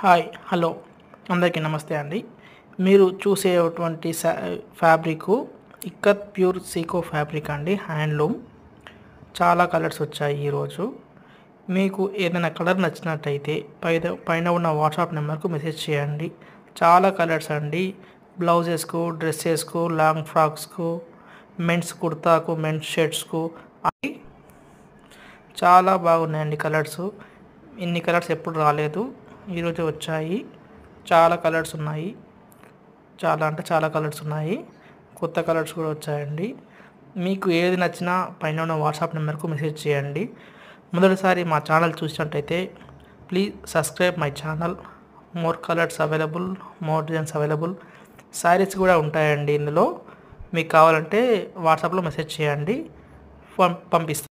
Hi hello అందరికీ నమస్తే అండి. మీరు చూసేటువంటి fabric ikat pure Seeko fabric అండి, హ్యాండ్లూమ్. చాలా కలర్స్ వచ్చాయి ఈరోజు. మీకు ఏదైనా కలర్ నచ్చినట్టయితే పైన ఉన్న వాట్సాప్ నెంబర్కు మెసేజ్ చేయండి. చాలా కలర్స్ అండి, బ్లౌజెస్కు, డ్రెస్సెస్కు, లాంగ్ ఫ్రాక్స్కు, మెన్స్ కుర్తాకు, మెన్స్ షర్ట్స్కు అవి చాలా బాగున్నాయండి కలర్స్. ఇన్ని కలర్స్ ఎప్పుడు రాలేదు, ఈరోజు వచ్చాయి. చాలా కలర్స్ ఉన్నాయి, చాలా కలర్స్ ఉన్నాయి. కొత్త కలర్స్ కూడా వచ్చాయండి. మీకు ఏది నచ్చినా పైన ఉన్న వాట్సాప్ నెంబర్కు మెసేజ్ చేయండి. మొదటిసారి మా ఛానల్ చూసినట్టయితే please subscribe my channel. More colours available, more designs available. Saris కూడా ఉంటాయండి ఇందులో. మీకు కావాలంటే వాట్సాప్లో మెసేజ్ చేయండి, పంపిస్తాను.